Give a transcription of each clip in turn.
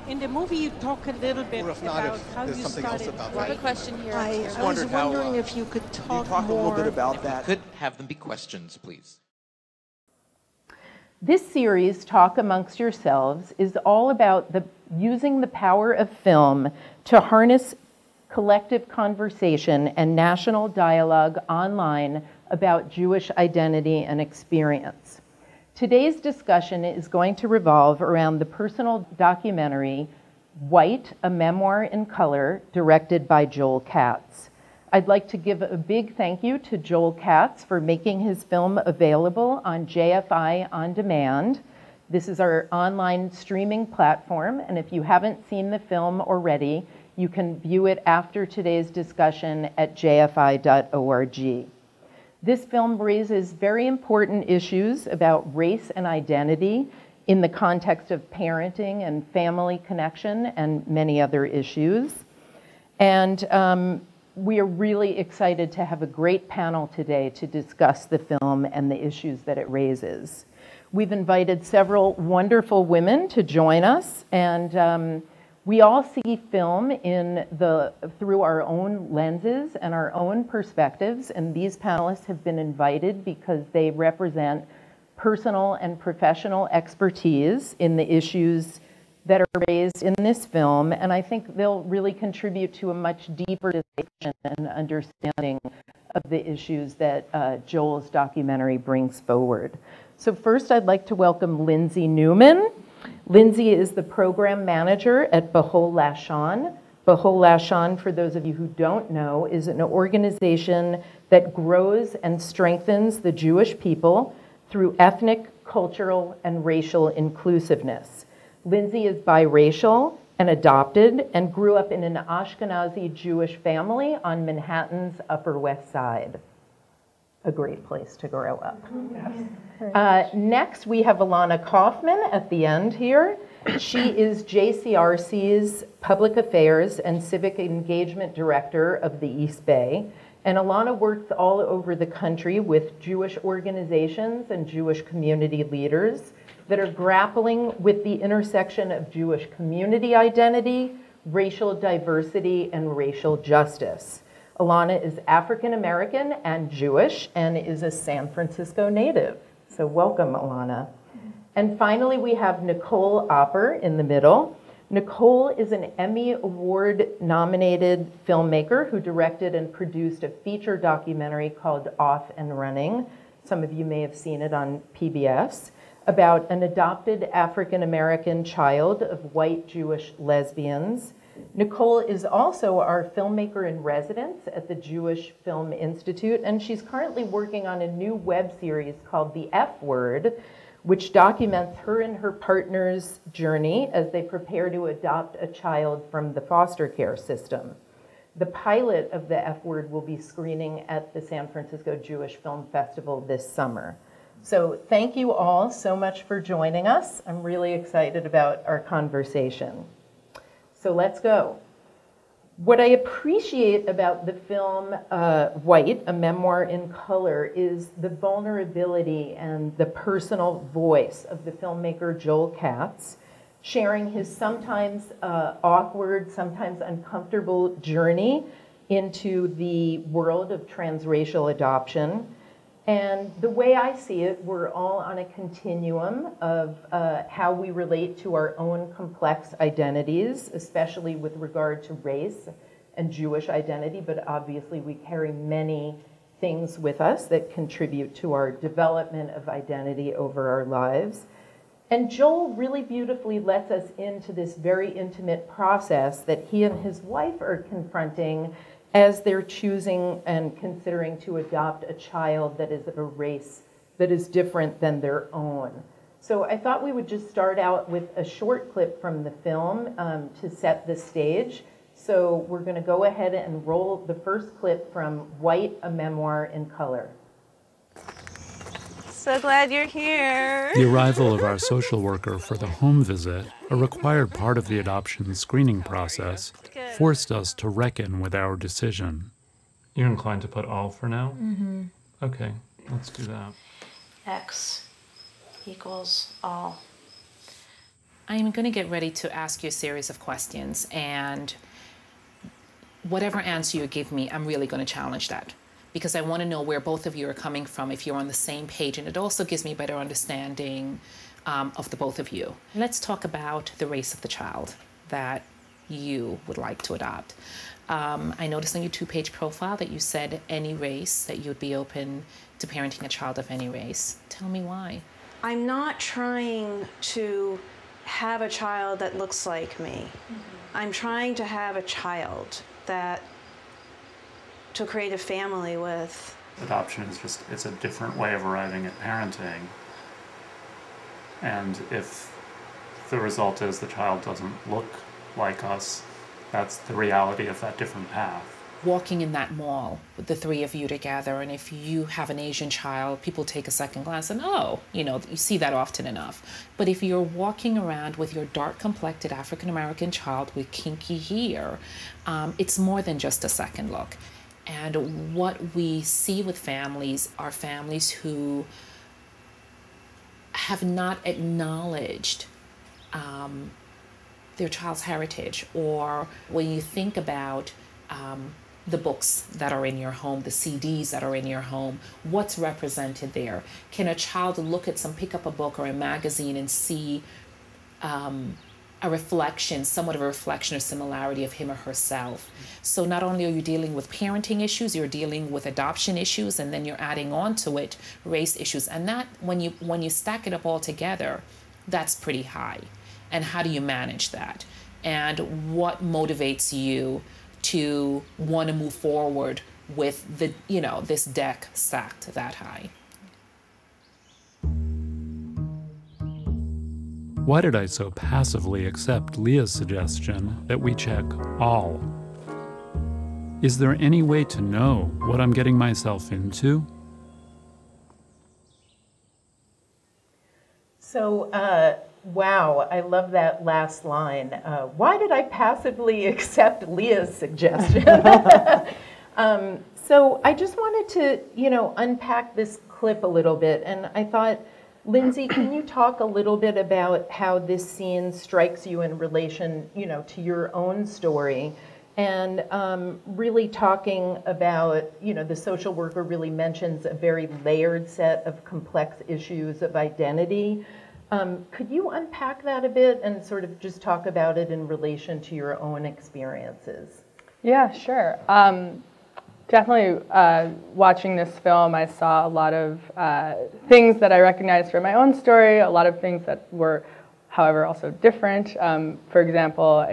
In the movie, you talk a little bit about how you started. I have a question here. I was wondering if you could talk a more. little bit about that. Could have them be questions, please. This series, Talk Amongst Yourselves, is all about using the power of film to harness collective conversation and national dialogue online about Jewish identity and experience. Today's discussion is going to revolve around the personal documentary, White, a Memoir in Color, directed by Joel Katz. I'd like to give a big thank you to Joel Katz for making his film available on JFI On Demand. This is our online streaming platform, and if you haven't seen the film already, you can view it after today's discussion at jfi.org. This film raises very important issues about race and identity in the context of parenting and family connection and many other issues. And we are really excited to have a great panel today to discuss the film and the issues that it raises. We've invited several wonderful women to join us, and we all see film through our own lenses and our own perspectives, and these panelists have been invited because they represent personal and professional expertise in the issues that are raised in this film, and I think they'll really contribute to a much deeper discussion and understanding of the issues that Joel's documentary brings forward. So first, I'd like to welcome Lindsey Newman. Lindsey is the program manager at Behol Lashon. Behol Lashon, for those of you who don't know, is an organization that grows and strengthens the Jewish people through ethnic, cultural, and racial inclusiveness. Lindsey is biracial and adopted and grew up in an Ashkenazi Jewish family on Manhattan's Upper West Side. A great place to grow up. Next, we have Ilana Kaufman at the end here. She is JCRC's Public Affairs and Civic Engagement Director of the East Bay. And Ilana works all over the country with Jewish organizations and Jewish community leaders that are grappling with the intersection of Jewish community identity, racial diversity, and racial justice. Ilana is African American and Jewish and is a San Francisco native. So welcome, Ilana. And finally, we have Nicole Opper in the middle. Nicole is an Emmy Award-nominated filmmaker who directed and produced a feature documentary called Off and Running. Some of you may have seen it on PBS, about an adopted African American child of white Jewish lesbians. Nicole is also our filmmaker in residence at the Jewish Film Institute, and she's currently working on a new web series called The F Word, which documents her and her partner's journey as they prepare to adopt a child from the foster care system. The pilot of The F Word will be screening at the San Francisco Jewish Film Festival this summer. So thank you all so much for joining us. I'm really excited about our conversation. So let's go. What I appreciate about the film White, a Memoir in Color, is the vulnerability and the personal voice of the filmmaker Joel Katz, sharing his sometimes awkward, sometimes uncomfortable journey into the world of transracial adoption. And the way I see it, we're all on a continuum of how we relate to our own complex identities, especially with regard to race and Jewish identity, but obviously we carry many things with us that contribute to our development of identity over our lives. And Joel really beautifully lets us into this very intimate process that he and his wife are confronting as they're choosing and considering to adopt a child that is of a race that is different than their own. So I thought we would just start out with a short clip from the film to set the stage. So we're going to go ahead and roll the first clip from White, a Memoir in Color. So glad you're here. The arrival of our social worker for the home visit, a required part of the adoption screening process, forced us to reckon with our decision. You're inclined to put all for now? Mm-hmm. Okay, let's do that. X equals all. I'm going to get ready to ask you a series of questions, and whatever answer you give me, I'm really going to challenge that, because I want to know where both of you are coming from, if you're on the same page, and it also gives me a better understanding of the both of you. Let's talk about the race of the child that you would like to adopt. I noticed on your 2-page profile that you said any race, that you would be open to parenting a child of any race. Tell me why. I'm not trying to have a child that looks like me. I'm trying to have a child to create a family with. Adoption is it's a different way of arriving at parenting. And if the result is the child doesn't look like us, that's the reality of that different path. Walking in that mall with the 3 of you together, and if you have an Asian child, people take a second glance and, oh, you see that often enough. But if you're walking around with your dark-complected African-American child with kinky hair, it's more than just a second look. And what we see with families are families who have not acknowledged their child's heritage, or when you think about the books that are in your home, the CDs that are in your home, what's represented there? Can a child pick up a book or a magazine and see a reflection, somewhat of a reflection or similarity of him or herself? So not only are you dealing with parenting issues, you're dealing with adoption issues, and then you're adding on to it race issues. And that, when you stack it up all together, that's pretty high. And how do you manage that? And what motivates you to want to move forward with this deck stacked that high? Why did I so passively accept Leah's suggestion that we check all? Is there any way to know what I'm getting myself into? So, wow, I love that last line. Why did I passively accept Leah's suggestion? So I just wanted to, unpack this clip a little bit. And I thought, Lindsey, can you talk a little bit about how this scene strikes you in relation, to your own story? And really talking about, the social worker really mentions a very layered set of complex issues of identity. Could you unpack that a bit and sort of just talk about it in relation to your own experiences? Yeah, sure. Definitely watching this film, I saw a lot of things that I recognized from my own story, a lot of things that were, however, also different. For example,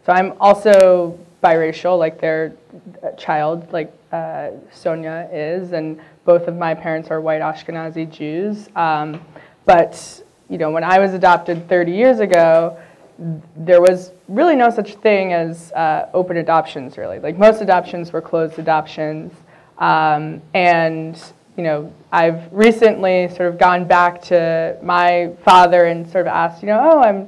so I'm also biracial, like their child, like Sonia is, and both of my parents are white Ashkenazi Jews. But when I was adopted 30 years ago, there was really no such thing as open adoptions, really. Like, most adoptions were closed adoptions. And I've recently sort of gone back to my father and sort of asked, I'm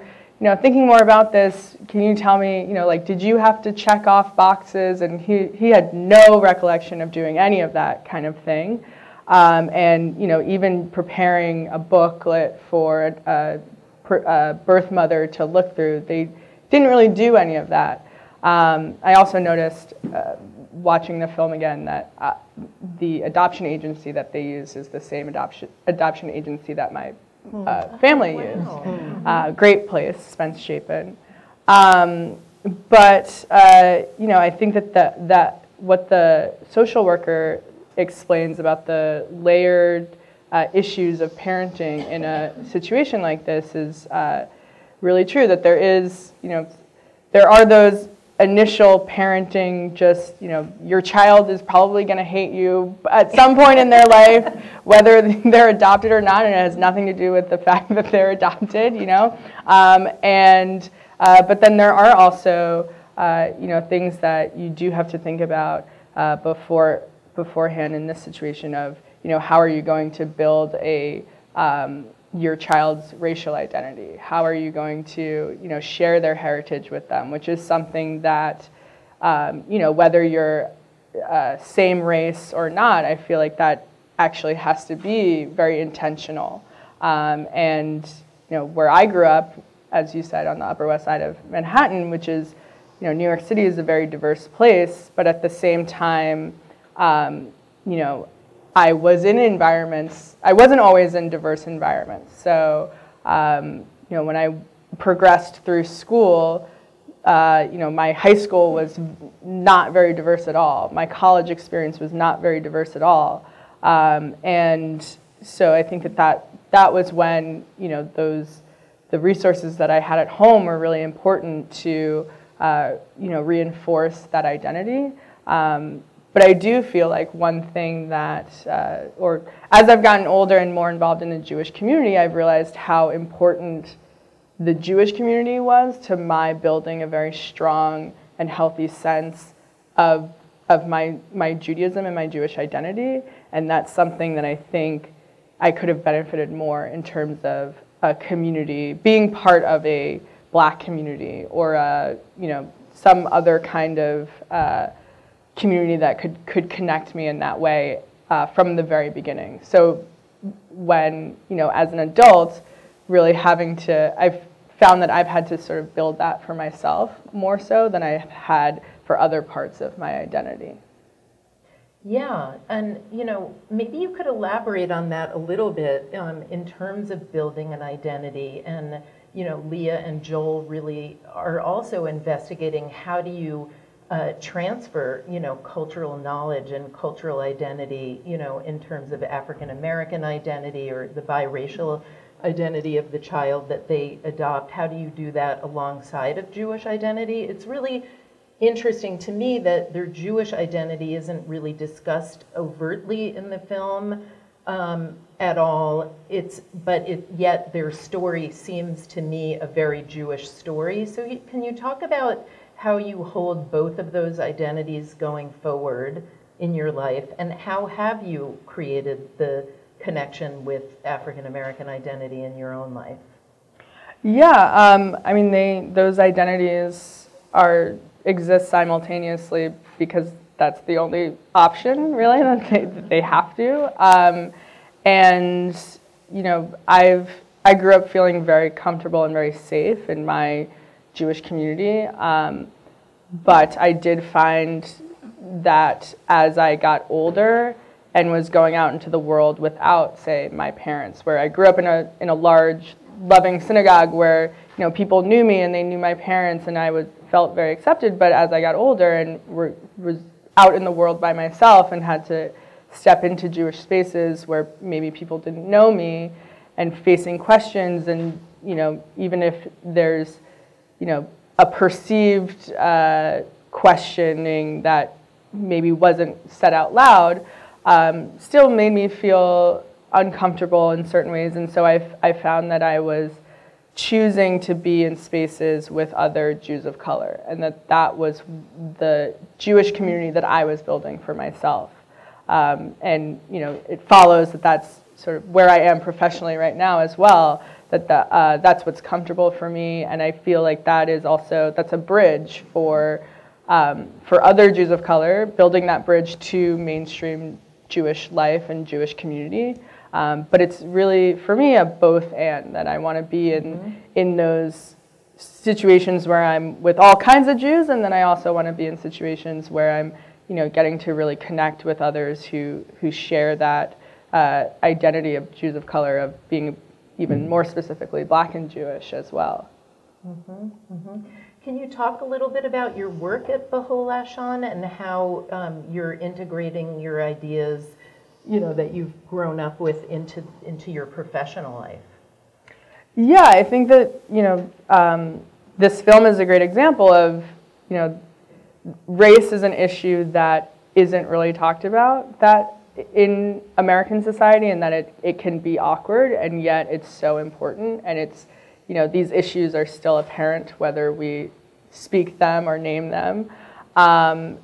thinking more about this. Can you tell me, did you have to check off boxes? And he had no recollection of doing any of that kind of thing. And even preparing a booklet for a birth mother to look through, they didn't really do any of that. I also noticed, watching the film again, that the adoption agency that they use is the same adoption agency that my family used. Great place, Spence Chapin. But I think that what the social worker explains about the layered issues of parenting in a situation like this is really true. That there are those initial parenting, just, your child is probably going to hate you at some point in their life, whether they're adopted or not, and it has nothing to do with the fact that they're adopted, but then there are also, things that you do have to think about beforehand in this situation of, how are you going to build your child's racial identity? How are you going to, share their heritage with them, which is something that, whether you're same race or not, I feel like that actually has to be very intentional. And, where I grew up, as you said, on the Upper West Side of Manhattan, which is, New York City is a very diverse place, but at the same time, I was in environments, I wasn't always in diverse environments. So, when I progressed through school, my high school was not very diverse at all. My college experience was not very diverse at all. And so I think that was when, the resources that I had at home were really important to, reinforce that identity. But I do feel like one thing that, or as I've gotten older and more involved in the Jewish community, I've realized how important the Jewish community was to my building a very strong and healthy sense of my Judaism and my Jewish identity. And that's something that I think I could have benefited more in terms of a community, being part of a Black community or some other kind of community that could connect me in that way from the very beginning. So when, as an adult, really I've found that I've had to sort of build that for myself more so than I had for other parts of my identity. Yeah, and maybe you could elaborate on that a little bit in terms of building an identity. And Leah and Joel really are also investigating how do you transfer, cultural knowledge and cultural identity, in terms of African American identity or the biracial identity of the child that they adopt. How do you do that alongside of Jewish identity? It's really interesting to me that their Jewish identity isn't really discussed overtly in the film at all. Yet their story seems to me a very Jewish story. So can you talk about how you hold both of those identities going forward in your life, and how have you created the connection with African American identity in your own life? Yeah, those identities exist simultaneously because that's the only option, really, that they have to. I grew up feeling very comfortable and very safe in my Jewish community, but I did find that as I got older and was going out into the world without, say, my parents, where I grew up in a large, loving synagogue where people knew me and they knew my parents, and I felt very accepted. But as I got older and was out in the world by myself and had to step into Jewish spaces where maybe people didn't know me, and facing questions, and even if there's a perceived questioning that maybe wasn't said out loud, still made me feel uncomfortable in certain ways. And so I found that I was choosing to be in spaces with other Jews of color, and that was the Jewish community that I was building for myself. And it follows that that's sort of where I am professionally right now as well, that's what's comfortable for me. And I feel like that's a bridge for other Jews of color, building that bridge to mainstream Jewish life and Jewish community. But it's really, for me, a both and, that I want to be in those situations where I'm with all kinds of Jews, and then I also want to be in situations where I'm getting to really connect with others who share that identity of Jews of color, of being even more specifically Black and Jewish as well. Can you talk a little bit about your work at Behol Lashon and how you're integrating your ideas, that you've grown up with into your professional life? Yeah, I think that this film is a great example of race is an issue that isn't really talked about that in American society, and that it can be awkward, and yet it's so important. And it's these issues are still apparent whether we speak them or name them. I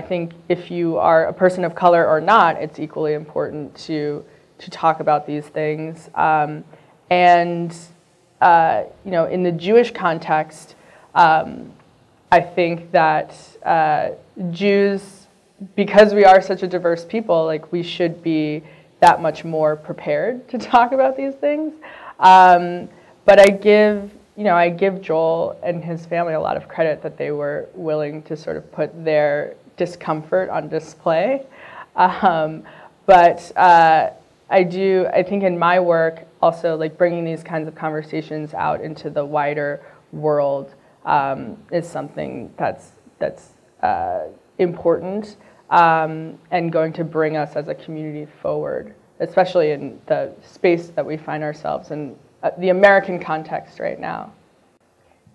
think if you are a person of color or not, it's equally important to talk about these things. In the Jewish context, I think that Jews, because we are such a diverse people, we should be that much more prepared to talk about these things. But I give Joel and his family a lot of credit that they were willing to sort of put their discomfort on display. But I think in my work, also like bringing these kinds of conversations out into the wider world is something that's important and going to bring us as a community forward, especially in the space that we find ourselves in, the American context right now.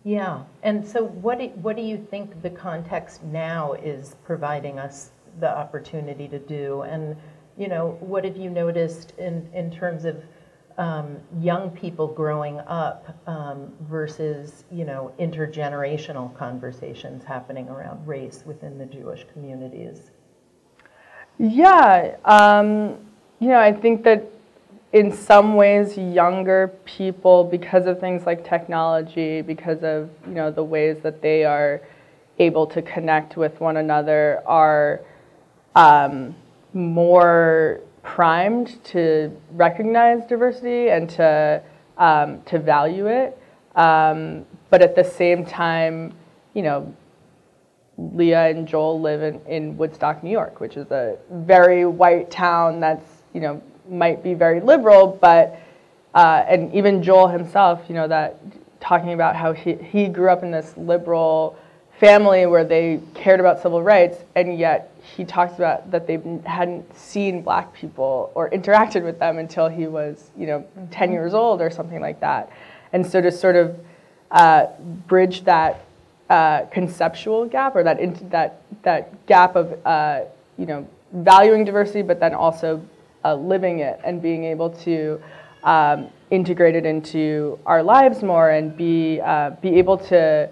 Yeah, and so what do you think the context now is providing us the opportunity to do? And what have you noticed in terms of young people growing up versus intergenerational conversations happening around race within the Jewish communities? Yeah, I think that in some ways younger people, because of things like technology, because of the ways that they are able to connect with one another, are more primed to recognize diversity and to value it. But at the same time, Leah and Joel live in Woodstock, New York, which is a very white town that's, might be very liberal, but, and even Joel himself, that talking about how he grew up in this liberal family where they cared about civil rights, and yet he talks about that they hadn't seen black people or interacted with them until he was, 10 years old or something like that. And so to sort of bridge that conceptual gap, or that gap of, valuing diversity, but then also living it and being able to integrate it into our lives more and be able to,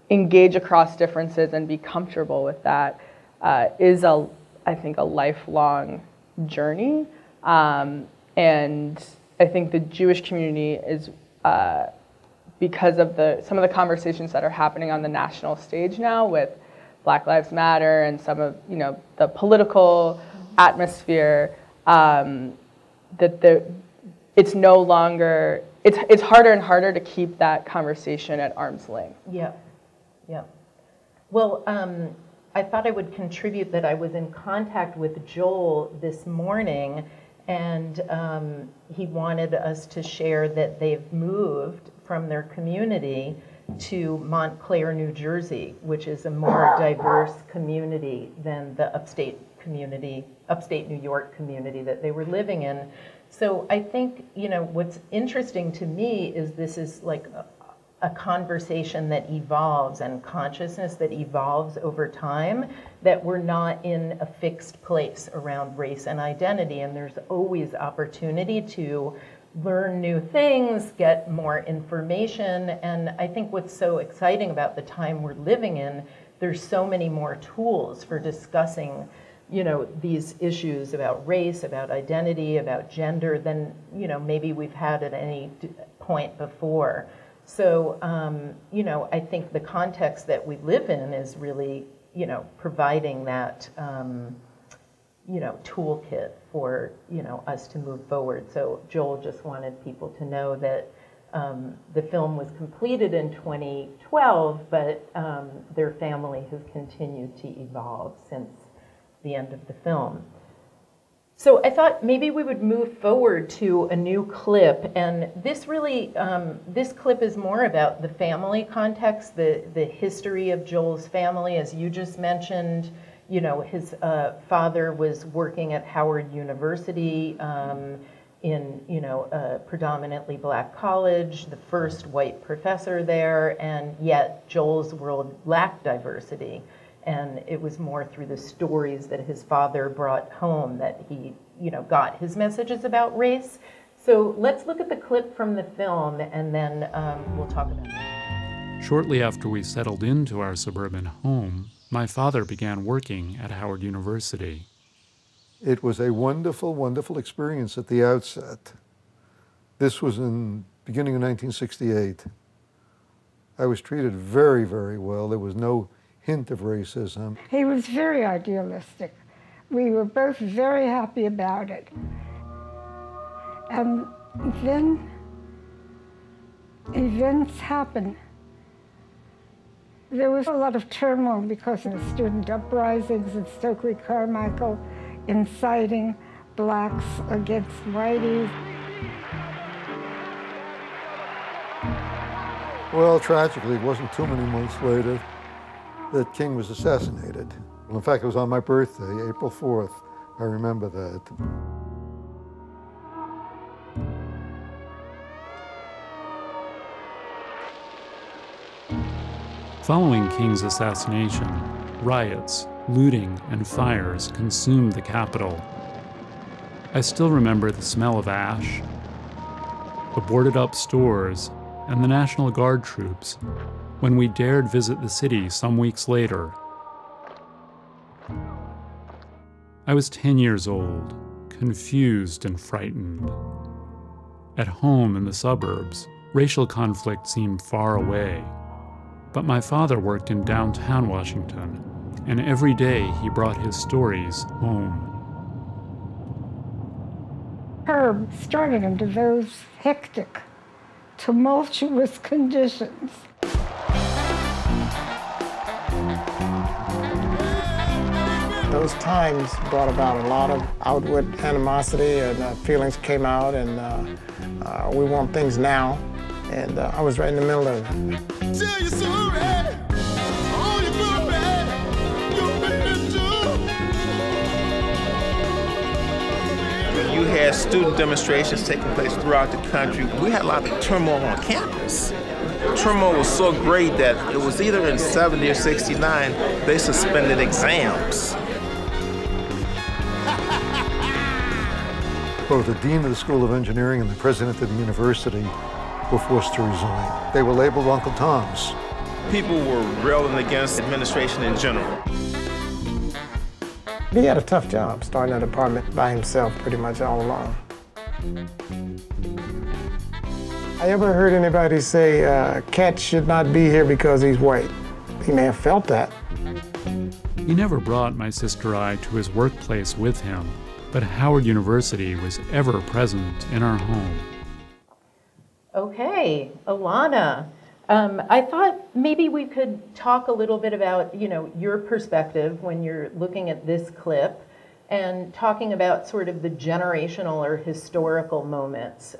engage across differences and be comfortable with that is, I think, a lifelong journey. And I think the Jewish community is, because of some of the conversations that are happening on the national stage now with Black Lives Matter and some of the political atmosphere, that it's no longer, it's harder and harder to keep that conversation at arm's length. Yeah. Well, I thought I would contribute that I was in contact with Joel this morning, and he wanted us to share that they've moved from their community to Montclair, New Jersey, which is a more diverse community than the upstate New York community that they were living in. So I think, what's interesting to me is this is like a conversation that evolves and consciousness that evolves over time, that we're not in a fixed place around race and identity, and there's always opportunity to learn new things, get more information. And I think what's so exciting about the time we're living in, there's so many more tools for discussing these issues about race, about identity, about gender than maybe we've had at any point before. So I think the context that we live in is really providing that toolkit for us to move forward. So Joel just wanted people to know that the film was completed in 2012, but their family has continued to evolve since the end of the film. So I thought maybe we would move forward to a new clip, and this really, this clip is more about the family context, the history of Joel's family. As you just mentioned, his father was working at Howard University in a predominantly black college, the first white professor there, and yet Joel's world lacked diversity. And it was more through the stories that his father brought home that he, got his messages about race. So let's look at the clip from the film, and then we'll talk about it. Shortly after we settled into our suburban home, my father began working at Howard University. It was a wonderful, wonderful experience at the outset. This was in beginning of 1968. I was treated very, very well. There was no hint of racism. He was very idealistic. We were both very happy about it. And then events happened. There was a lot of turmoil because of the student uprisings in Stokely Carmichael, inciting blacks against whiteys. Well, tragically, it wasn't too many months later that King was assassinated. Well, in fact, it was on my birthday, April 4th. I remember that. Following King's assassination, riots, looting, and fires consumed the capital. I still remember the smell of ash, the boarded-up stores, and the National Guard troops when we dared visit the city some weeks later. I was 10 years old, confused and frightened. At home in the suburbs, racial conflict seemed far away. But my father worked in downtown Washington, and every day he brought his stories home. Herb started under those hectic, tumultuous conditions. Those times brought about a lot of outward animosity, and feelings came out, and we want things now. And I was right in the middle of it. You had student demonstrations taking place throughout the country. We had a lot of turmoil on campus. The turmoil was so great that it was either in 70 or 69, they suspended exams. Both the dean of the School of Engineering and the president of the university were forced to resign. They were labeled Uncle Toms. People were railing against administration in general. He had a tough job, starting a department by himself pretty much all alone. I ever heard anybody say, Katz should not be here because he's white. He may have felt that. He never brought my sister I to his workplace with him, but Howard University was ever present in our home. Okay, Ilana, I thought maybe we could talk a little bit about, your perspective when you're looking at this clip and talking about sort of the generational or historical moments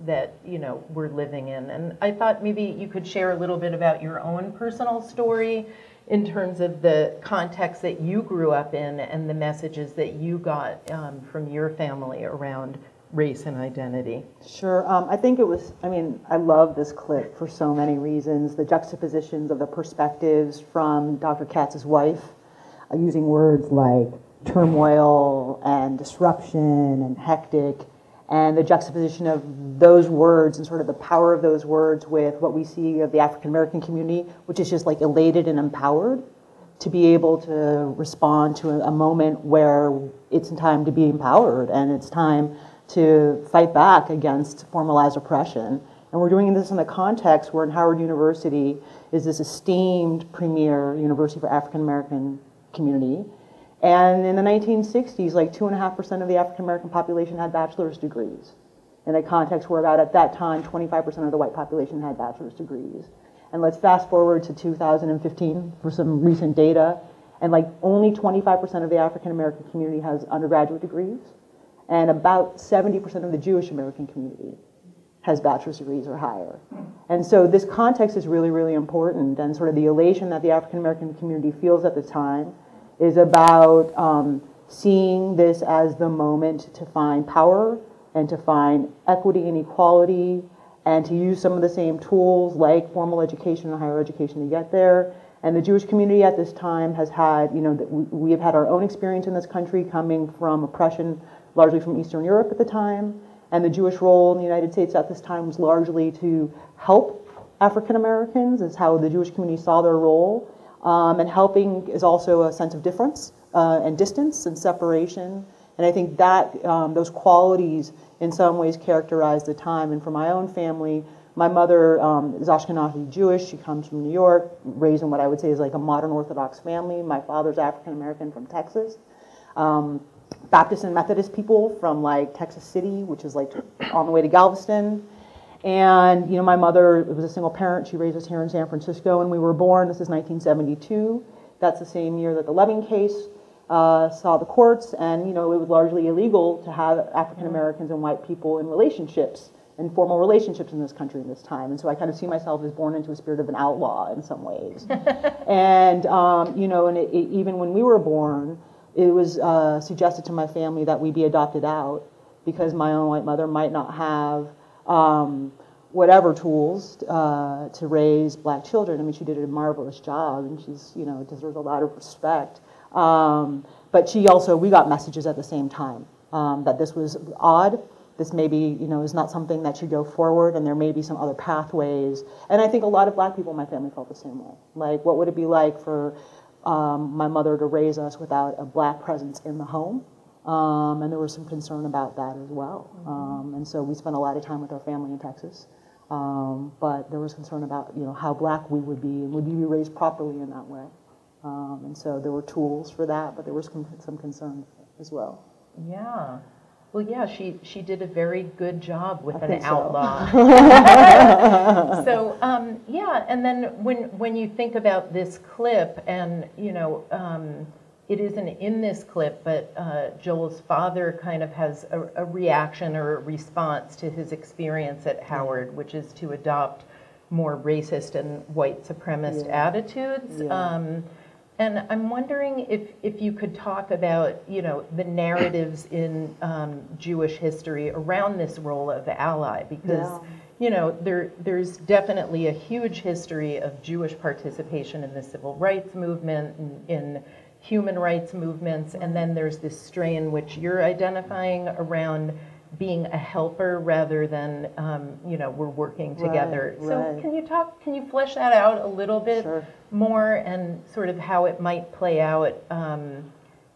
that, we're living in. And I thought maybe you could share a little bit about your own personal story in terms of the context that you grew up in and the messages that you got from your family around race and identity. Sure. I think I love this clip for so many reasons. The juxtapositions of the perspectives from Dr. Katz's wife, using words like turmoil and disruption and hectic, and the juxtaposition of those words and sort of the power of those words with what we see of the African American community, which is just like elated and empowered to be able to respond to a moment where it's time to be empowered and it's time to fight back against formalized oppression. And we're doing this in a context where Howard University is this esteemed premier university for African American community. And in the 1960s, like 2.5% of the African American population had bachelor's degrees. In a context where about at that time, 25% of the white population had bachelor's degrees. And let's fast forward to 2015 for some recent data. And like only 25% of the African American community has undergraduate degrees. And about 70% of the Jewish American community has bachelor's degrees or higher. And so this context is really, really important. And sort of the elation that the African American community feels at the time is about seeing this as the moment to find power and to find equity and equality and to use some of the same tools like formal education and higher education to get there. And the Jewish community at this time has had, we have had our own experience in this country coming from oppression largely from Eastern Europe at the time. And the Jewish role in the United States at this time was largely to help African Americans, is how the Jewish community saw their role. And helping is also a sense of difference and distance and separation. And I think that those qualities in some ways characterize the time. And for my own family, my mother is Ashkenazi Jewish. She comes from New York, raised in what I would say is like a modern Orthodox family. My father's African American from Texas. Baptist and Methodist people from like Texas City, which is like on the way to Galveston. And, you know, my mother was a single parent. She raised us here in San Francisco, and we were born. This is 1972. That's the same year that the Leban case saw the courts, and, you know, it was largely illegal to have African Americans and white people in relationships, in formal relationships in this country in this time. And so I kind of see myself as born into a spirit of an outlaw in some ways. And, you know, and even when we were born, it was suggested to my family that we be adopted out because my own white mother might not have whatever tools to raise black children. I mean, she did a marvelous job, and she's, you know, deserves a lot of respect. But she also, we got messages at the same time that this was odd. This maybe, you know, is not something that should go forward, and there may be some other pathways. And I think a lot of black people in my family felt the same way. Like, what would it be like for my mother to raise us without a black presence in the home? And there was some concern about that as well. And so we spent a lot of time with our family in Texas. But there was concern about, you know, how black we would be, and would we be raised properly in that way? And so there were tools for that, but there was some concern as well. Yeah. Well, yeah, she did a very good job with an so. outlaw. So, yeah, and then when you think about this clip, and, you know, it isn't in this clip, but Joel's father kind of has a reaction or a response to his experience at Howard, which is to adopt more racist and white supremacist attitudes. And I'm wondering if you could talk about, you know, the narratives in Jewish history around this role of ally, because, you know, there's definitely a huge history of Jewish participation in the civil rights movement, in human rights movements, and then there's this strain which you're identifying around being a helper rather than, you know, we're working together. So can you flesh that out a little bit more, and sort of how it might play out,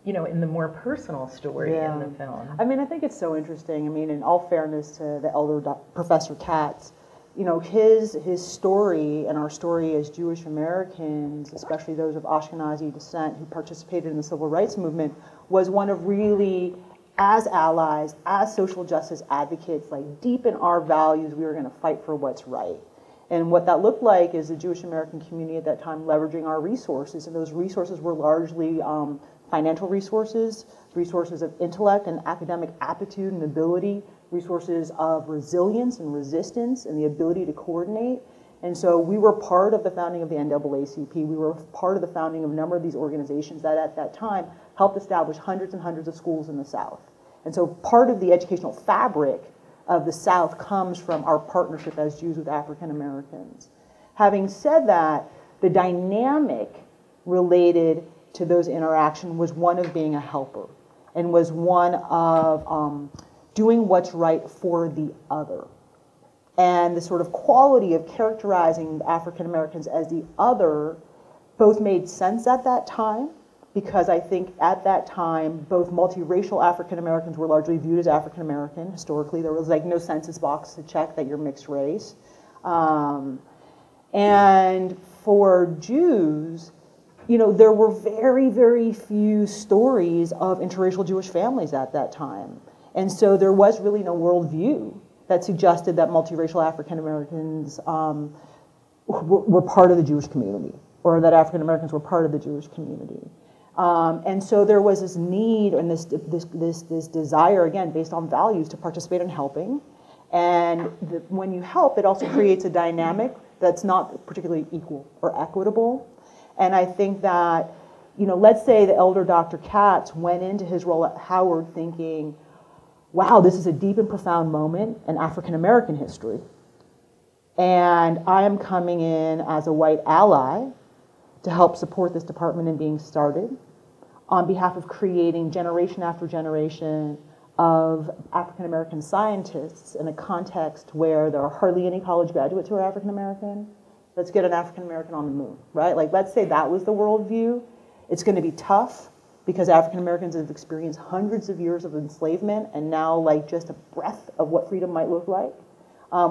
you know, in the more personal story in the film? I mean, I think it's so interesting. I mean, in all fairness to the elder Professor Katz, you know, his story and our story as Jewish Americans, especially those of Ashkenazi descent who participated in the civil rights movement, was one of really, as allies, as social justice advocates, like deep in our values, we were going to fight for what's right. And what that looked like is the Jewish American community at that time leveraging our resources, and those resources were largely financial resources, resources of intellect and academic aptitude and ability, resources of resilience and resistance and the ability to coordinate. And so we were part of the founding of the NAACP. We were part of the founding of a number of these organizations that at that time helped establish hundreds and hundreds of schools in the South. And so part of the educational fabric of the South comes from our partnership as Jews with African Americans. Having said that, the dynamic related to those interactions was one of being a helper, and was one of doing what's right for the other. And the sort of quality of characterizing African Americans as the other both made sense at that time, because I think at that time, both multiracial African Americans were largely viewed as African American. Historically, there was like no census box to check that you're mixed race. And for Jews, you know, there were very, very few stories of interracial Jewish families at that time. And so there was really no worldview that suggested that multiracial African Americans were part of the Jewish community, or that African Americans were part of the Jewish community. And so there was this need and this desire, again, based on values, to participate in helping. And when you help, it also creates a dynamic that's not particularly equal or equitable. And I think that, you know, let's say the elder Dr. Katz went into his role at Howard thinking, wow, this is a deep and profound moment in African American history. And I am coming in as a white ally to help support this department in being started on behalf of creating generation after generation of African American scientists in a context where there are hardly any college graduates who are African American. Let's get an African American on the moon, right? Like, let's say that was the worldview. It's going to be tough because African Americans have experienced hundreds of years of enslavement, and now like just a breath of what freedom might look like.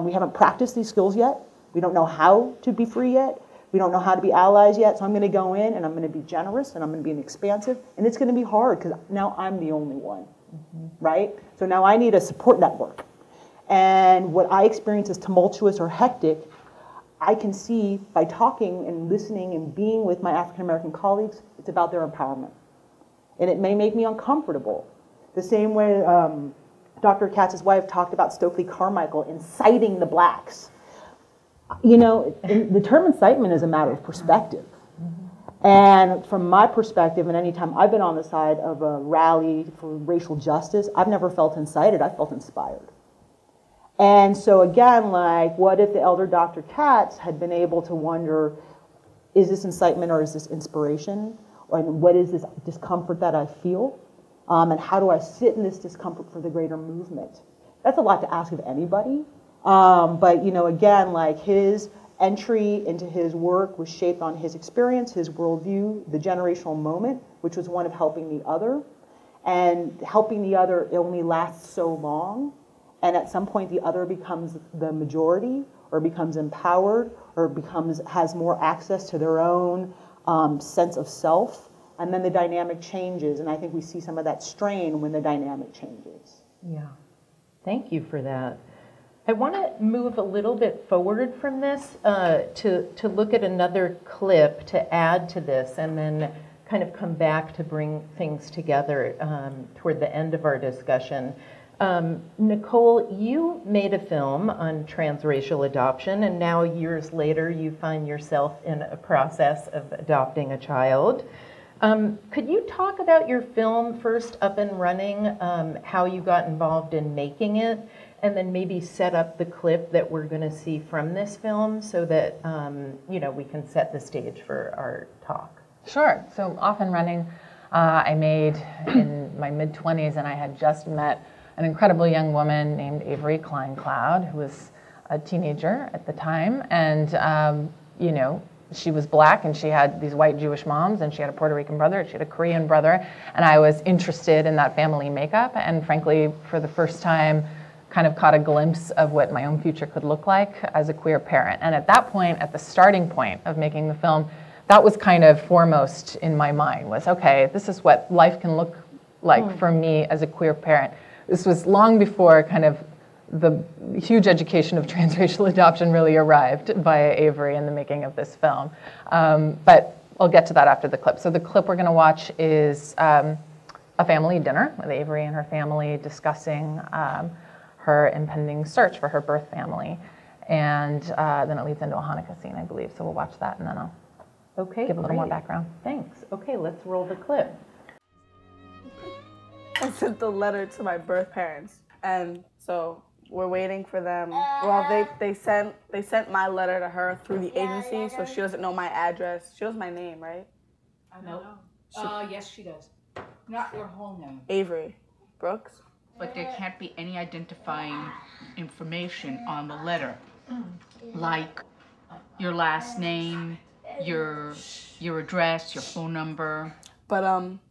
We haven't practiced these skills yet. We don't know how to be free yet. We don't know how to be allies yet. So I'm going to go in and I'm going to be generous and I'm going to be expansive, and it's going to be hard because now I'm the only one, right? So now I need a support network. And what I experience as tumultuous or hectic, I can see by talking and listening and being with my African American colleagues, it's about their empowerment. And it may make me uncomfortable. The same way Dr. Katz's wife talked about Stokely Carmichael inciting the blacks. You know, the term incitement is a matter of perspective. And from my perspective, and anytime I've been on the side of a rally for racial justice, I've never felt incited, I felt inspired. And so again, like, what if the elder Dr. Katz had been able to wonder, is this incitement or is this inspiration? Or what is this discomfort that I feel? And how do I sit in this discomfort for the greater movement? That's a lot to ask of anybody. But, you know, again, like, his entry into his work was shaped on his experience, his worldview, the generational moment, which was one of helping the other. And helping the other only lasts so long. And at some point, the other becomes the majority, or becomes empowered, or has more access to their own sense of self. And then the dynamic changes. And I think we see some of that strain when the dynamic changes. Yeah. Thank you for that. I want to move a little bit forward from this to look at another clip to add to this, and then kind of come back to bring things together toward the end of our discussion. Nicole, you made a film on transracial adoption, and now years later you find yourself in a process of adopting a child. Could you talk about your film first up and running, how you got involved in making it, and then maybe set up the clip that we're going to see from this film so that you know, we can set the stage for our talk? Sure. So Off and Running, I made in my mid-20s, and I had just met an incredible young woman named Avery Klein-Cloud, who was a teenager at the time, and you know, she was black, and she had these white Jewish moms, and she had a Puerto Rican brother, and she had a Korean brother, and I was interested in that family makeup, and frankly, for the first time, kind of caught a glimpse of what my own future could look like as a queer parent. And at that point, at the starting point of making the film, that was kind of foremost in my mind, was, okay, this is what life can look like for me as a queer parent. This was long before kind of the huge education of transracial adoption really arrived via Avery in the making of this film. But I'll get to that after the clip. So the clip we're going to watch is a family dinner with Avery and her family discussing her impending search for her birth family. And then it leads into a Hanukkah scene, I believe. So we'll watch that, and then I'll give a little more background. Thanks. Okay, let's roll the clip. I sent the letter to my birth parents, and so we're waiting for them. Well, they sent my letter to her through the agency, so she doesn't know my address. She knows my name, right? No. Yes, she does. Not your whole name. Avery Brooks. But there can't be any identifying information on the letter, like your last name, your address, your phone number. But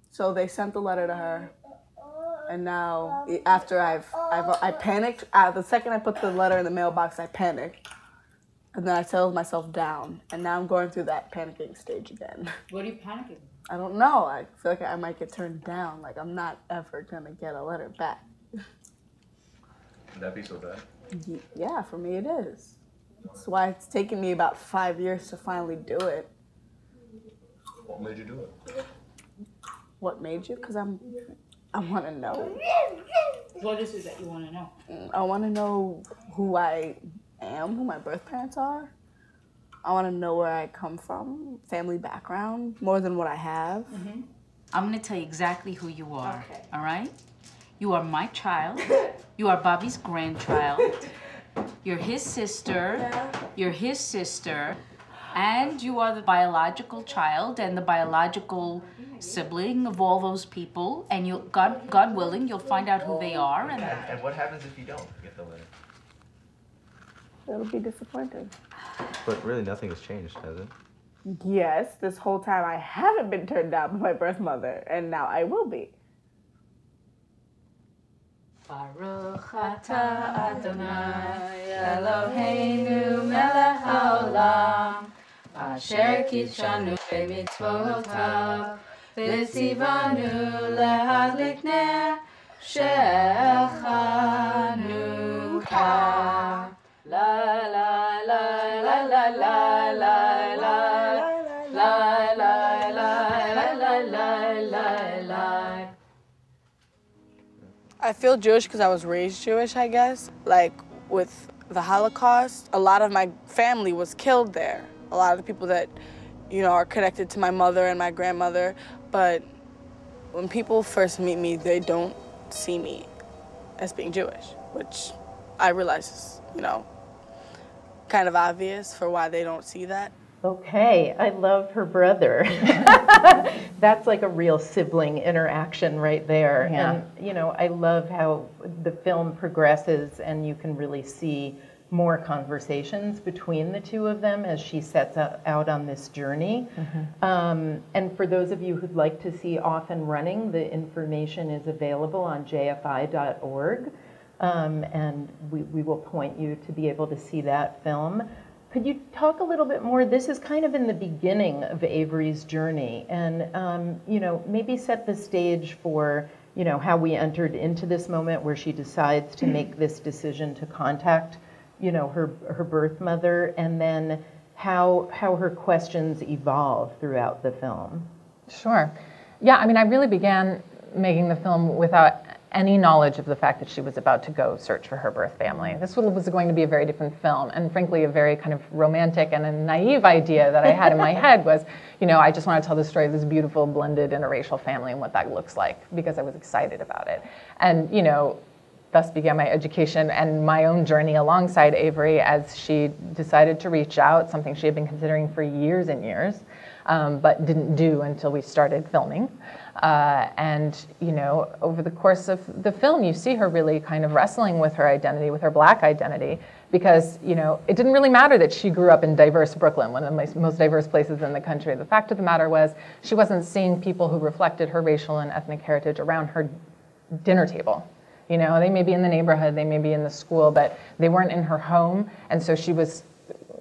so they sent the letter to her. And now, after I panicked. The second I put the letter in the mailbox, I panicked. And then I settled myself down. And now I'm going through that panicking stage again. What are you panicking? I don't know. I feel like I might get turned down. Like, I'm not ever going to get a letter back. Would that be so bad? Yeah, for me it is. That's why it's taken me about 5 years to finally do it. What made you do it? What made you? Because I want to know. What is it that you want to know? I want to know who I am, who my birth parents are. I want to know where I come from, family background, more than what I have. Mm-hmm. I'm going to tell you exactly who you are, okay. All right? You are my child. You are Bobby's grandchild. You're his sister. Yeah. You're his sister. And you are the biological child and the biological sibling of all those people. And you, God willing, you'll find out who they are. And what happens if you don't get the letter? It'll be disappointing. But really nothing has changed, has it? Yes, this whole time I haven't been turned down by my birth mother, and now I will be. Baruch atah Adonai Eloheinu melech haolam asher kidshanu b'mitzvotav v'tzivanu lehadlik ner shechanu. La la la la la la la la la la. I feel Jewish because I was raised Jewish, I guess. Like with the Holocaust, a lot of my family was killed there. A lot of the people that, you know, are connected to my mother and my grandmother. But when people first meet me, they don't see me as being Jewish, which I realize is, you know, kind of obvious for why they don't see that. Okay, I love her brother. That's like a real sibling interaction right there. Yeah. And, you know, I love how the film progresses and you can really see more conversations between the two of them as she sets out on this journey. And for those of you who'd like to see Off and Running, the information is available on jfi.org. And we will point you to be able to see that film. Could you talk a little bit more? This is kind of in the beginning of Avery's journey, and you know, maybe set the stage for, you know, how we entered into this moment where she decides to make this decision to contact, you know, her birth mother, and then how her questions evolve throughout the film. Sure. Yeah, I mean, I really began making the film without any knowledge of the fact that she was about to go search for her birth family. This was going to be a very different film, and frankly, a very kind of romantic and a naive idea that I had in my head was, you know, I just want to tell the story of this beautiful blended interracial family and what that looks like, because I was excited about it. And, you know, thus began my education and my own journey alongside Avery as she decided to reach out, something she had been considering for years and years, but didn't do until we started filming. And, you know, over the course of the film, you see her really kind of wrestling with her identity, with her Black identity, because, you know, it didn't really matter that she grew up in diverse Brooklyn, one of the most diverse places in the country. The fact of the matter was she wasn't seeing people who reflected her racial and ethnic heritage around her dinner table. You know, they may be in the neighborhood, they may be in the school, but they weren't in her home, and so she was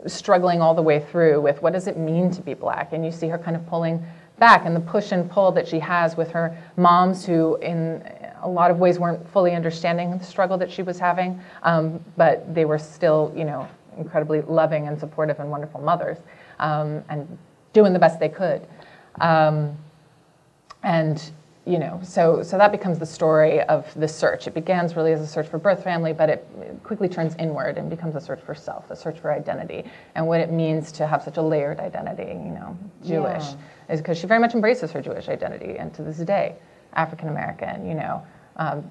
struggling all the way through with what does it mean to be Black, and you see her kind of pulling back and the push and pull that she has with her moms who in a lot of ways weren't fully understanding the struggle that she was having, but they were still, you know, incredibly loving and supportive and wonderful mothers, and doing the best they could. And, you know, so that becomes the story of the search. It begins really as a search for birth family, but it quickly turns inward and becomes a search for self, a search for identity, and what it means to have such a layered identity, you know, Jewish. Yeah. Is because she very much embraces her Jewish identity, and to this day, African American, you know,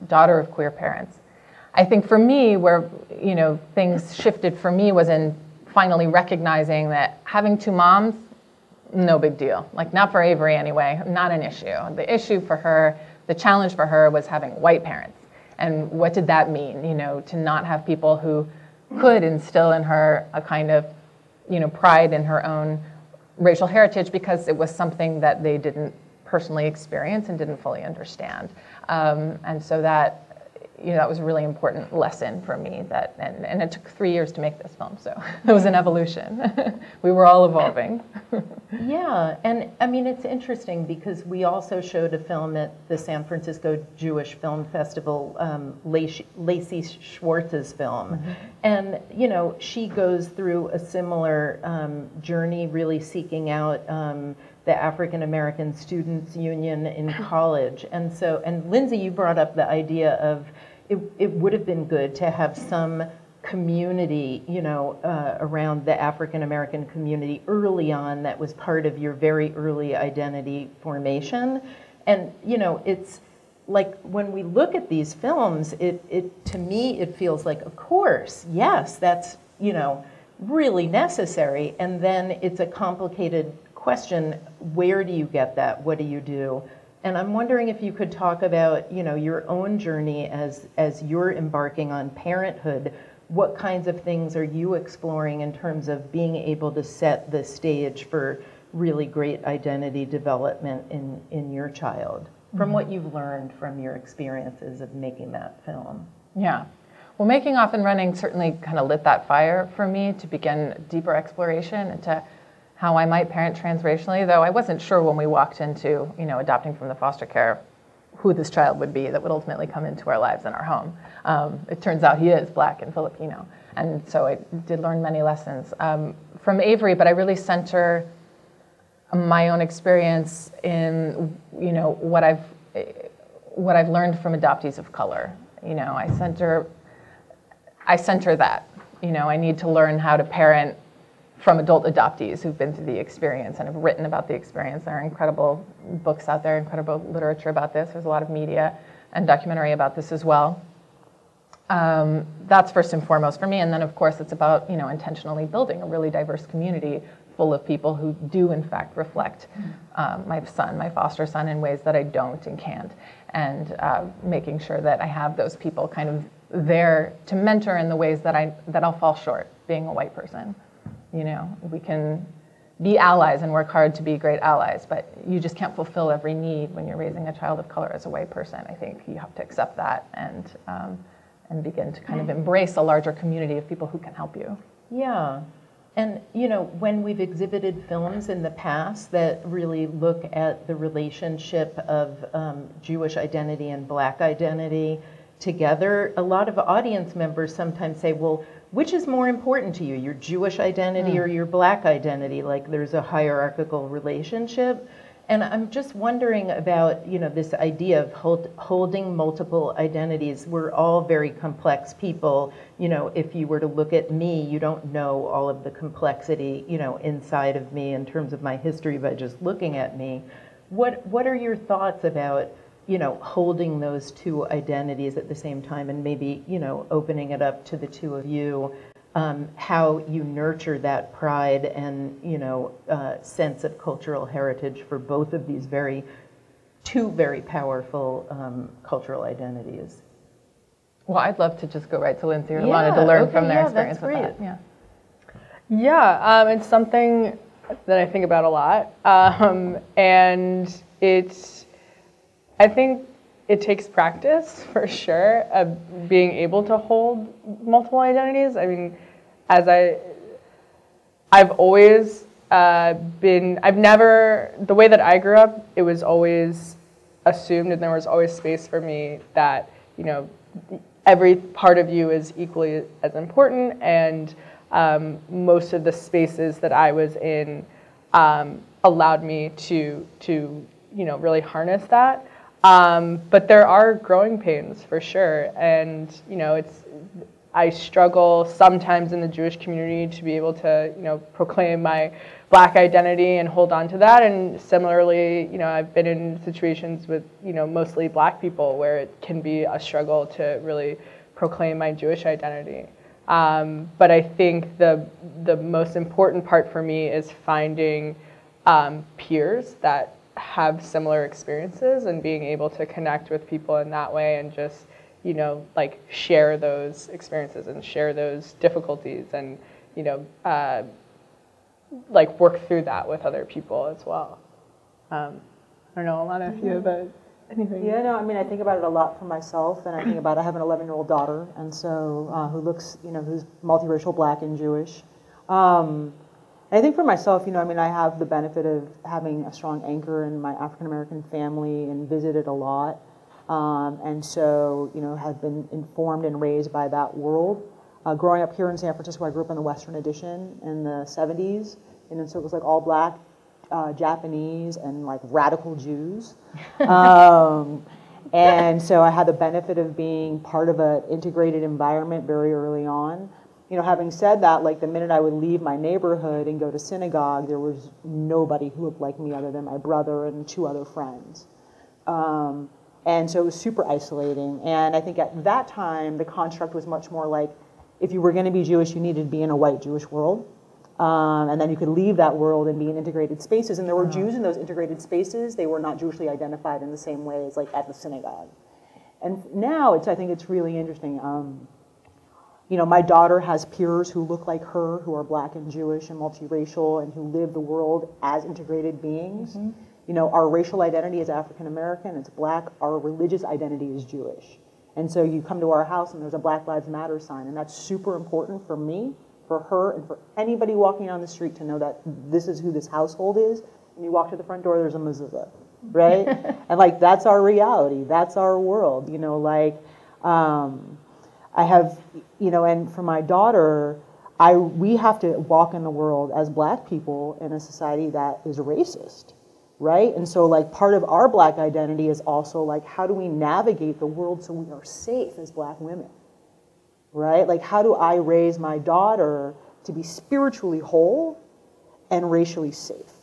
daughter of queer parents. I think for me, where, you know, things shifted for me was in finally recognizing that having two moms, no big deal. Like, not for Avery anyway, not an issue. The issue for her, the challenge for her was having white parents. And what did that mean, you know, to not have people who could instill in her a kind of, you know, pride in her own racial heritage, because it was something that they didn't personally experience and didn't fully understand. And so that, you know, that was a really important lesson for me. That, and it took 3 years to make this film, so it was an evolution. We were all evolving. Yeah, and I mean, it's interesting because we also showed a film at the San Francisco Jewish Film Festival, Lacey Schwartz's film. And, you know, she goes through a similar journey, really seeking out the African American Students Union in college. And so, and Lindsey, you brought up the idea of it would have been good to have some community, you know, around the African American community early on that was part of your very early identity formation. And, you know, it's like when we look at these films, it to me, it feels like, of course, yes, that's, you know, really necessary. And then it's a complicated question, where do you get that? What do you do? And I'm wondering if you could talk about, you know, your own journey as you're embarking on parenthood. What kinds of things are you exploring in terms of being able to set the stage for really great identity development in your child, from what you've learned from your experiences of making that film? Yeah. Well, making Off and Running certainly kind of lit that fire for me to begin deeper exploration into how I might parent transracially, though I wasn't sure when we walked into, you know, adopting from the foster care who this child would be that would ultimately come into our lives and our home. It turns out he is Black and Filipino. And so I did learn many lessons from Avery, but I really center my own experience in, what I've learned from adoptees of color. I center that. I need to learn how to parent from adult adoptees who've been through the experience and have written about the experience. There are incredible books out there, incredible literature about this. There's a lot of media and documentary about this as well. That's first and foremost for me. And then, of course, it's about, intentionally building a really diverse community full of people who do, in fact, reflect my foster son, in ways that I don't and can't. And making sure that I have those people kind of there to mentor in the ways that I'll fall short, being a white person. We can be allies and work hard to be great allies, but you just can't fulfill every need when you're raising a child of color as a white person. I think you have to accept that and begin to kind of embrace a larger community of people who can help you. Yeah. And, when we've exhibited films in the past that really look at the relationship of Jewish identity and Black identity together, a lot of audience members sometimes say, well, which is more important to you, your Jewish identity or your Black identity? Like there's a hierarchical relationship. And I'm just wondering about, this idea of holding multiple identities. We're all very complex people. If you were to look at me, you don't know all of the complexity, inside of me in terms of my history by just looking at me. What are your thoughts about, holding those two identities at the same time, and maybe, opening it up to the two of you, how you nurture that pride and, sense of cultural heritage for both of these two very powerful cultural identities? Well, I'd love to just go right to Lindsey or Ilana to learn from their experience with that. It's something that I think about a lot, and I think it takes practice for sure of being able to hold multiple identities. I mean, I've always the way that I grew up, it was always assumed, and there was always space for me that, every part of you is equally as important, and most of the spaces that I was in allowed me to really harness that. But there are growing pains for sure, and I struggle sometimes in the Jewish community to be able to proclaim my Black identity and hold on to that, and similarly I've been in situations with mostly Black people where it can be a struggle to really proclaim my Jewish identity. But I think the most important part for me is finding peers that have similar experiences and being able to connect with people in that way and just, share those experiences and share those difficulties and, work through that with other people as well. I don't know, Ilana, if you have anything. Yeah, no, I mean, I think about it a lot for myself, and I think about I have an 11-year-old daughter, and so who looks, who's multiracial, Black and Jewish. I think for myself, I have the benefit of having a strong anchor in my African-American family and visited a lot. And so, have been informed and raised by that world. Growing up here in San Francisco, I grew up in the Western Addition in the 70s. And so it was like all Black, Japanese, and like radical Jews. And so I had the benefit of being part of an integrated environment very early on. Having said that, like the minute I would leave my neighborhood and go to synagogue, there was nobody who looked like me other than my brother and 2 other friends. And so it was super isolating. And I think at that time, the construct was much more like, if you were going to be Jewish, you needed to be in a white Jewish world. And then you could leave that world and be in integrated spaces. And there were Jews in those integrated spaces. They were not Jewishly identified in the same way as like at the synagogue. And now I think it's really interesting. My daughter has peers who look like her, who are Black and Jewish and multiracial and who live the world as integrated beings. Our racial identity is African American, it's Black. Our religious identity is Jewish. And so you come to our house and there's a Black Lives Matter sign, and that's super important for me, for her, and for anybody walking down the street to know that this is who this household is. And you walk to the front door, there's a mezuzah. right? And like, that's our reality. That's our world. You know, like, I have, you know, and for my daughter, we have to walk in the world as Black people in a society that is racist, right? And so like, part of our Black identity is also like, how do we navigate the world so we are safe as Black women, right? Like, how do I raise my daughter to be spiritually whole and racially safe?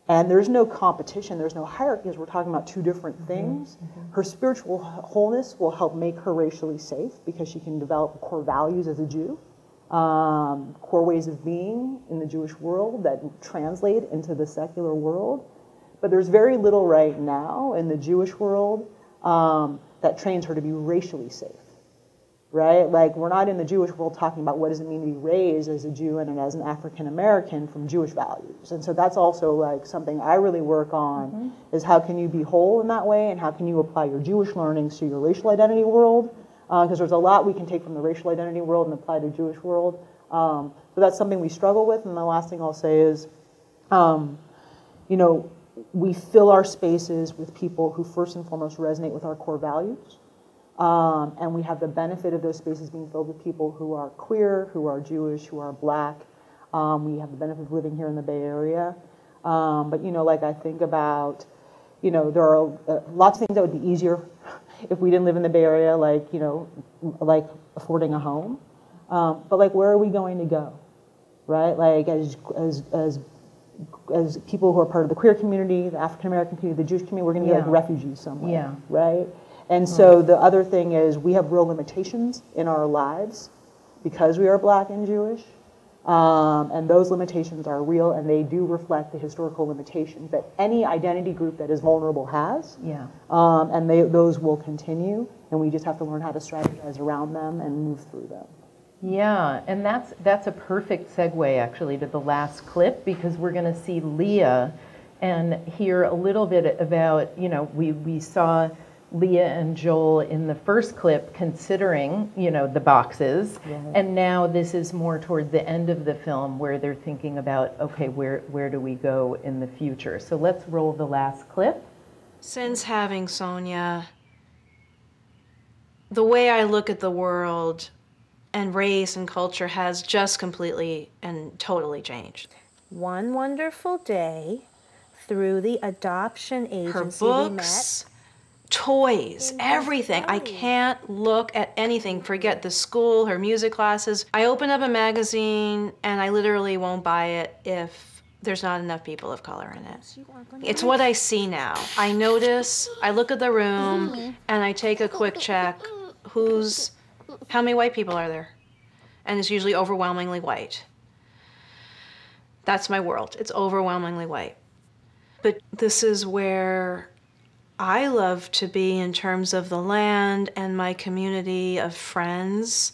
And there's no competition, there's no hierarchy, because we're talking about two different things. Her spiritual wholeness will help make her racially safe because she can develop core values as a Jew, core ways of being in the Jewish world that translate into the secular world. But there's very little right now in the Jewish world that trains her to be racially safe. Right? Like, we're not in the Jewish world talking about what does it mean to be raised as a Jew and as an African American from Jewish values. And so that's also like something I really work on, is how can you be whole in that way, and how can you apply your Jewish learnings to your racial identity world? Because there's a lot we can take from the racial identity world and apply to the Jewish world. So that's something we struggle with. And the last thing I'll say is, you know, we fill our spaces with people who first and foremost resonate with our core values. And we have the benefit of those spaces being filled with people who are queer, who are Jewish, who are Black. We have the benefit of living here in the Bay Area. But, you know, like, I think about, you know, there are lots of things that would be easier if we didn't live in the Bay Area, like, you know, like affording a home. But, like, where are we going to go, right? Like, as people who are part of the queer community, the African American community, the Jewish community, we're going to be like refugees somewhere, right? And so the other thing is, we have real limitations in our lives because we are Black and Jewish. And those limitations are real, and they do reflect the historical limitations that any identity group that is vulnerable has. And those will continue, and we just have to learn how to strategize around them and move through them. Yeah, and that's a perfect segue, actually, to the last clip, because we're going to see Leah and hear a little bit about, you know, we saw Leah and Joel in the first clip considering, you know, the boxes, and now this is more toward the end of the film where they're thinking about, okay, where do we go in the future? So let's roll the last clip. Since having Sonia, the way I look at the world and race and culture has just completely and totally changed. One wonderful day, through the adoption agency, Her books, toys, everything. I can't look at anything. Forget the school, her music classes. I open up a magazine and I literally won't buy it if there's not enough people of color in it. It's what I see now. I notice, I look at the room and I take a quick check. How many white people are there? And it's usually overwhelmingly white. That's my world. It's overwhelmingly white. But this is where I love to be in terms of the land and my community of friends,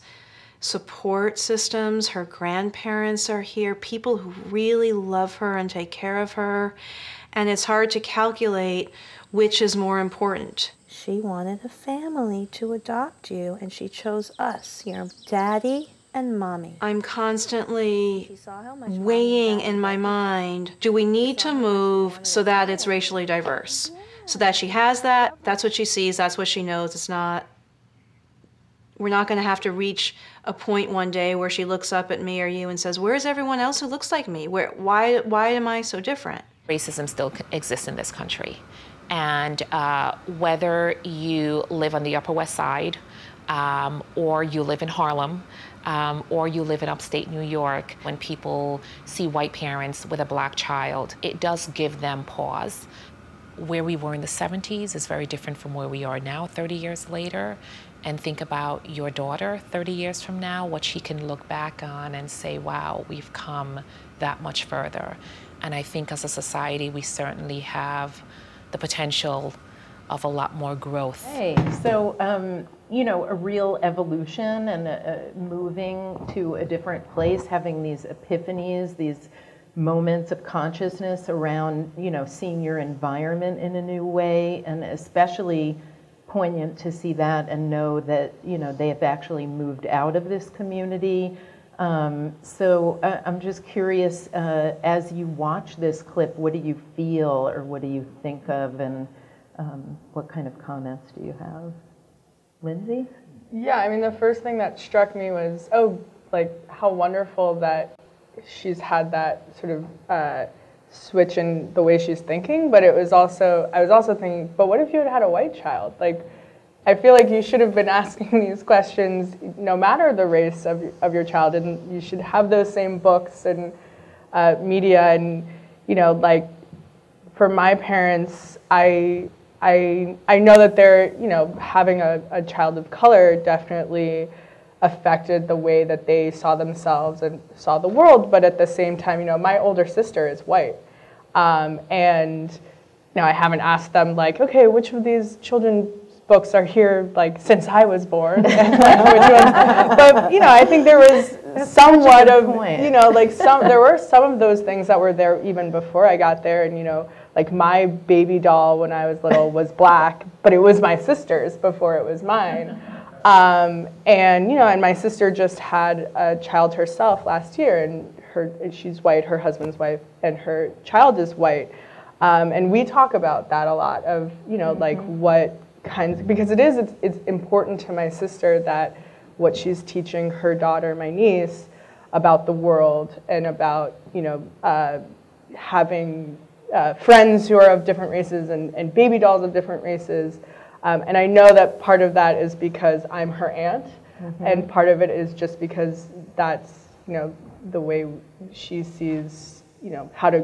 support systems. Her grandparents are here, people who really love her and take care of her. And it's hard to calculate which is more important. She wanted a family to adopt you, and she chose us, your daddy and mommy. I'm constantly weighing in my mind, do we need to move so that it's racially diverse? So that she has that, that's what she sees, that's what she knows. We're not gonna have to reach a point one day where she looks up at me or you and says, where's everyone else who looks like me? Why am I so different? Racism still exists in this country. And whether you live on the Upper West Side, or you live in Harlem, or you live in upstate New York, when people see white parents with a Black child, it does give them pause. Where we were in the 70s is very different from where we are now, 30 years later. And think about your daughter 30 years from now, what she can look back on and say, wow, we've come that much further. And I think as a society, we certainly have the potential of a lot more growth. Hey, so, you know, a real evolution and moving to a different place, having these epiphanies, these moments of consciousness around, you know, seeing your environment in a new way, and especially poignant to see that and know that, you know, they have actually moved out of this community. So I'm just curious, as you watch this clip, what do you feel or what do you think of, and what kind of comments do you have? Lindsey? Yeah, I mean, the first thing that struck me was, like how wonderful that she's had that sort of switch in the way she's thinking, but I was also thinking, but what if you had a white child? Like, I feel like you should have been asking these questions no matter the race of your child, and you should have those same books and media, and like for my parents, I know that they're having a child of color definitely affected the way that they saw themselves and saw the world, but at the same time, my older sister is white, and I haven't asked them like, okay, which of these children's books are here like since I was born, and, like, which ones? But I think there was somewhat of like there were some of those things that were there even before I got there, and like my baby doll when I was little was black, but it was my sister's before it was mine. And and my sister just had a child herself last year, and she's white, her husband's white, and her child is white. And we talk about that a lot of like what kinds, because it's important to my sister that what she's teaching her daughter, my niece, about the world and about having friends who are of different races and baby dolls of different races. And I know that part of that is because I'm her aunt, and part of it is just because that's the way she sees how to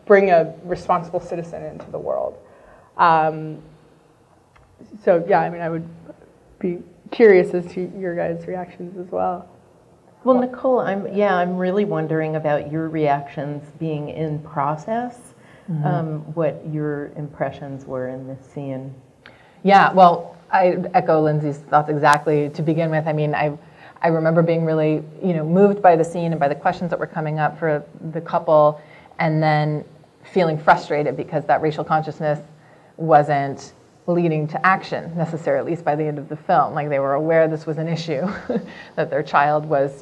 bring a responsible citizen into the world. So yeah, I mean, I would be curious as to your guys' reactions as well. Well, Nicole, I'm really wondering about your reactions being in process, what your impressions were in this scene. Yeah, well, I echo Lindsey's thoughts exactly. To begin with, I mean, I remember being really, moved by the scene and by the questions that were coming up for the couple, and then feeling frustrated because that racial consciousness wasn't leading to action necessarily, at least by the end of the film. Like, they were aware this was an issue, that their child was,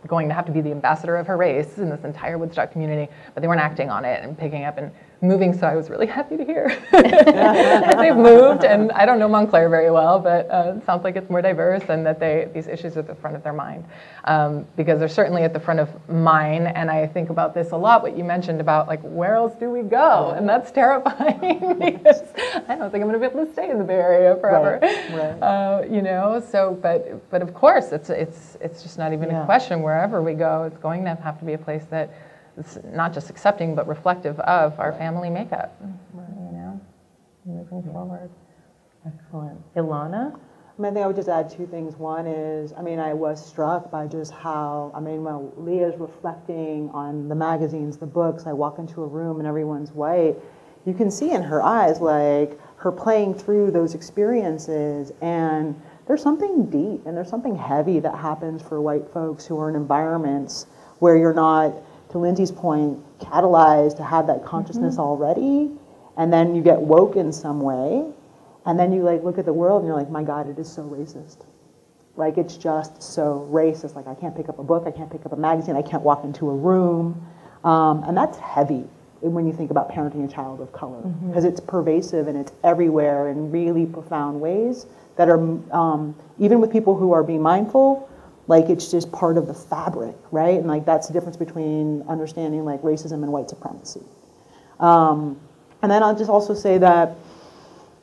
going to have to be the ambassador of her race in this entire Woodstock community, but they weren't acting on it and picking up and moving, so I was really happy to hear that they've moved. And I don't know Montclair very well, but it sounds like it's more diverse, and that these issues are at the front of their mind, because they're certainly at the front of mine. And I think about this a lot, what you mentioned about like, where else do we go? And that's terrifying because I don't think I'm going to be able to stay in the Bay Area forever. Right. So but of course it's just not even a question. Wherever we go, it's going to have to be a place that it's not just accepting, but reflective of our family makeup, moving forward. Excellent. Ilana? I think I would just add two things. One is, I was struck by just how, when Leah's reflecting on the magazines, the books, I walk into a room and everyone's white, you can see in her eyes, like, her playing through those experiences, and there's something deep and there's something heavy that happens for white folks who are in environments where you're not, to Lindsey's point, catalyzed to have that consciousness already, and then you get woke in some way, and then you like look at the world and you're like, my God, it is so racist. Like, it's just so racist. Like, I can't pick up a book, I can't pick up a magazine, I can't walk into a room, and that's heavy when you think about parenting a child of color, because it's pervasive and it's everywhere in really profound ways that are, even with people who are being mindful, like, it's just part of the fabric, right? And like, that's the difference between understanding like racism and white supremacy. And then I'll just also say that,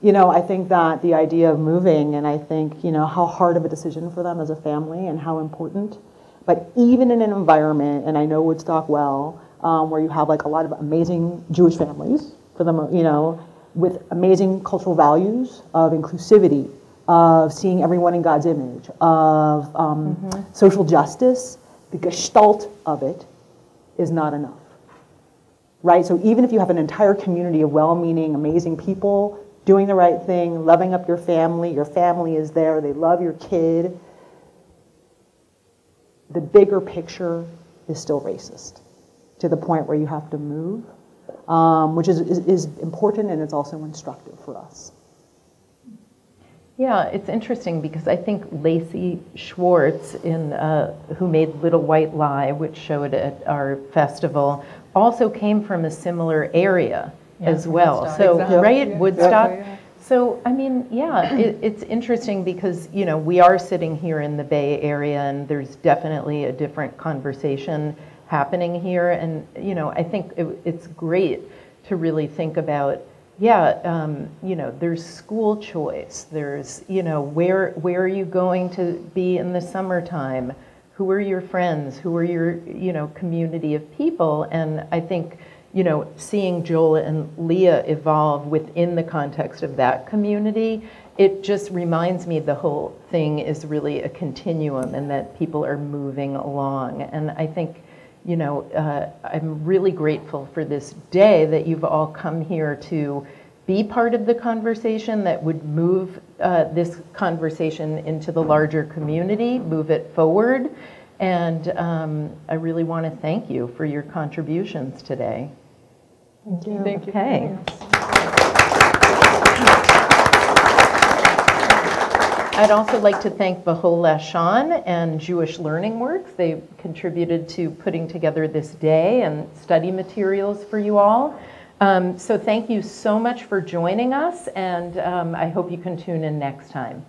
I think that the idea of moving, and I think, how hard of a decision for them as a family and how important, but even in an environment, and I know Woodstock well, where you have like a lot of amazing Jewish families, for them, with amazing cultural values of inclusivity, of seeing everyone in God's image, of social justice, the gestalt of it is not enough, right? So even if you have an entire community of well-meaning, amazing people doing the right thing, loving up your family is there, they love your kid, the bigger picture is still racist to the point where you have to move, which is important, and it's also instructive for us. Yeah, it's interesting because I think Lacey Schwartz, who made Little White Lie, which showed at our festival, also came from a similar area as well. Woodstock. So, Exactly. right, Yeah, Woodstock. exactly, yeah. So, I mean, yeah, it's interesting because, you know, we are sitting here in the Bay Area and there's definitely a different conversation happening here. And, you know, I think it's great to really think about, you know, there's school choice. There's, you know, where are you going to be in the summertime? Who are your friends? Who are your, you know, community of people? And I think, you know, seeing Joel and Leah evolve within the context of that community, it just reminds me the whole thing is really a continuum and that people are moving along. And I think, you know, I'm really grateful for this day that you've all come here to be part of the conversation that would move this conversation into the larger community, move it forward. And I really want to thank you for your contributions today. Thank you. Thank you. Okay. I'd also like to thank Behol Lashon and Jewish Learning Works. They contributed to putting together this day and study materials for you all. So thank you so much for joining us, and I hope you can tune in next time.